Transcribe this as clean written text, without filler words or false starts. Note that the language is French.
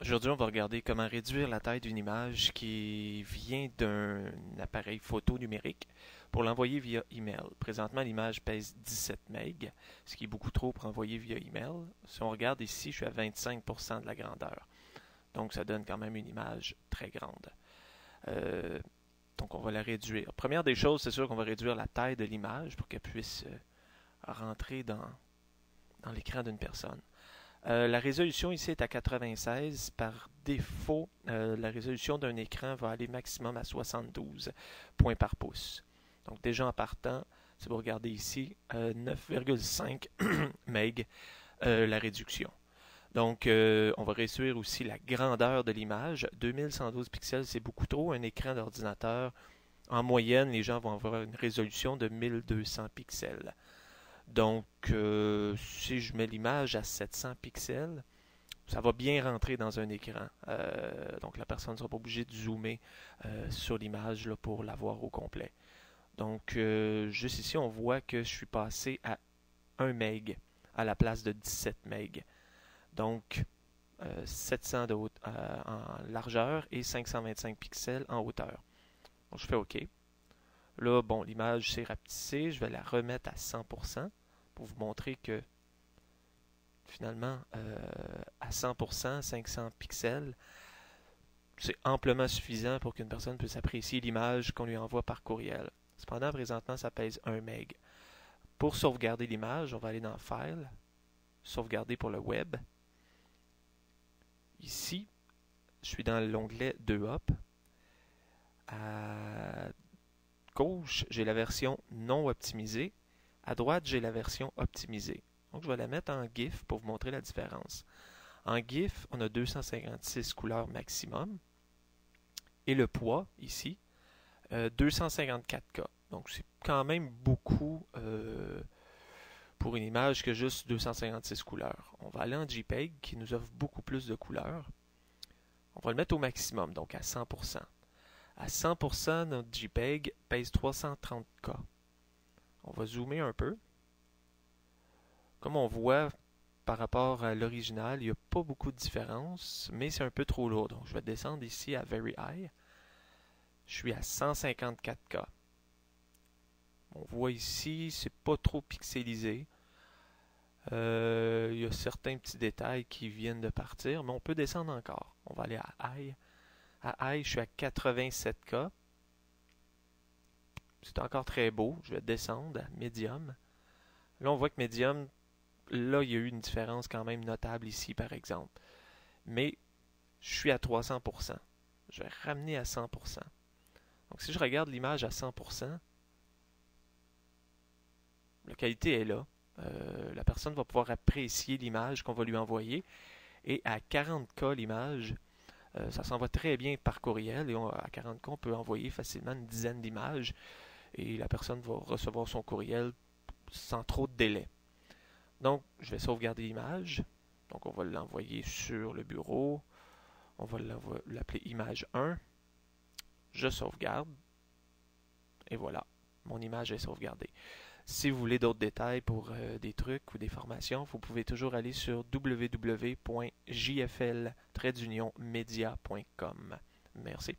Aujourd'hui, on va regarder comment réduire la taille d'une image qui vient d'un appareil photo numérique pour l'envoyer via email. Présentement, l'image pèse 17 MB, ce qui est beaucoup trop pour envoyer via email. Si on regarde ici, je suis à 25% de la grandeur. Donc, ça donne quand même une image très grande. Donc, on va la réduire. Première des choses, c'est sûr qu'on va réduire la taille de l'image pour qu'elle puisse rentrer dans l'écran d'une personne. La résolution ici est à 96. Par défaut, la résolution d'un écran va aller maximum à 72 points par pouce. Donc déjà en partant, si vous regardez ici, 9,5 MB la réduction. Donc on va réduire aussi la grandeur de l'image. 2112 pixels, c'est beaucoup trop. Un écran d'ordinateur, en moyenne, les gens vont avoir une résolution de 1200 pixels. Donc, si je mets l'image à 700 pixels, ça va bien rentrer dans un écran. Donc, la personne ne sera pas obligée de zoomer sur l'image là, pour la voir au complet. Donc, juste ici, on voit que je suis passé à 1 MB à la place de 17 MB. Donc, 700 en largeur et 525 pixels en hauteur. Donc, je fais OK. Là, bon, l'image s'est rapetissée. Je vais la remettre à 100%. Pour vous montrer que finalement, à 100%, 500 pixels, c'est amplement suffisant pour qu'une personne puisse apprécier l'image qu'on lui envoie par courriel. Cependant, présentement, ça pèse 1 MB. Pour sauvegarder l'image, on va aller dans File, Sauvegarder pour le web. Ici, je suis dans l'onglet 2Up. À gauche, j'ai la version non optimisée. À droite, j'ai la version optimisée. Donc, je vais la mettre en GIF pour vous montrer la différence. En GIF, on a 256 couleurs maximum. Et le poids, ici, 254K. Donc, c'est quand même beaucoup pour une image que juste 256 couleurs. On va aller en JPEG, qui nous offre beaucoup plus de couleurs. On va le mettre au maximum, donc à 100%. À 100%, notre JPEG pèse 330K. On va zoomer un peu. Comme on voit par rapport à l'original, il n'y a pas beaucoup de différence, mais c'est un peu trop lourd. Donc je vais descendre ici à Very High. Je suis à 154K. On voit ici, c'est pas trop pixelisé. Il y a certains petits détails qui viennent de partir, mais on peut descendre encore. On va aller à High. À High, je suis à 87K. C'est encore très beau. Je vais descendre à Medium. Là, on voit que Medium, là, il y a eu une différence quand même notable ici, par exemple. Mais je suis à 300%. Je vais ramener à 100%. Donc, si je regarde l'image à 100%, la qualité est là. La personne va pouvoir apprécier l'image qu'on va lui envoyer. Et à 40K, l'image, ça s'en va très bien par courriel. Et à 40K, on peut envoyer facilement une dizaine d'images. Et la personne va recevoir son courriel sans trop de délai. Donc, je vais sauvegarder l'image. Donc, on va l'envoyer sur le bureau. On va l'appeler image 1. Je sauvegarde. Et voilà, mon image est sauvegardée. Si vous voulez d'autres détails pour des trucs ou des formations, vous pouvez toujours aller sur www.jfl-media.com. Merci.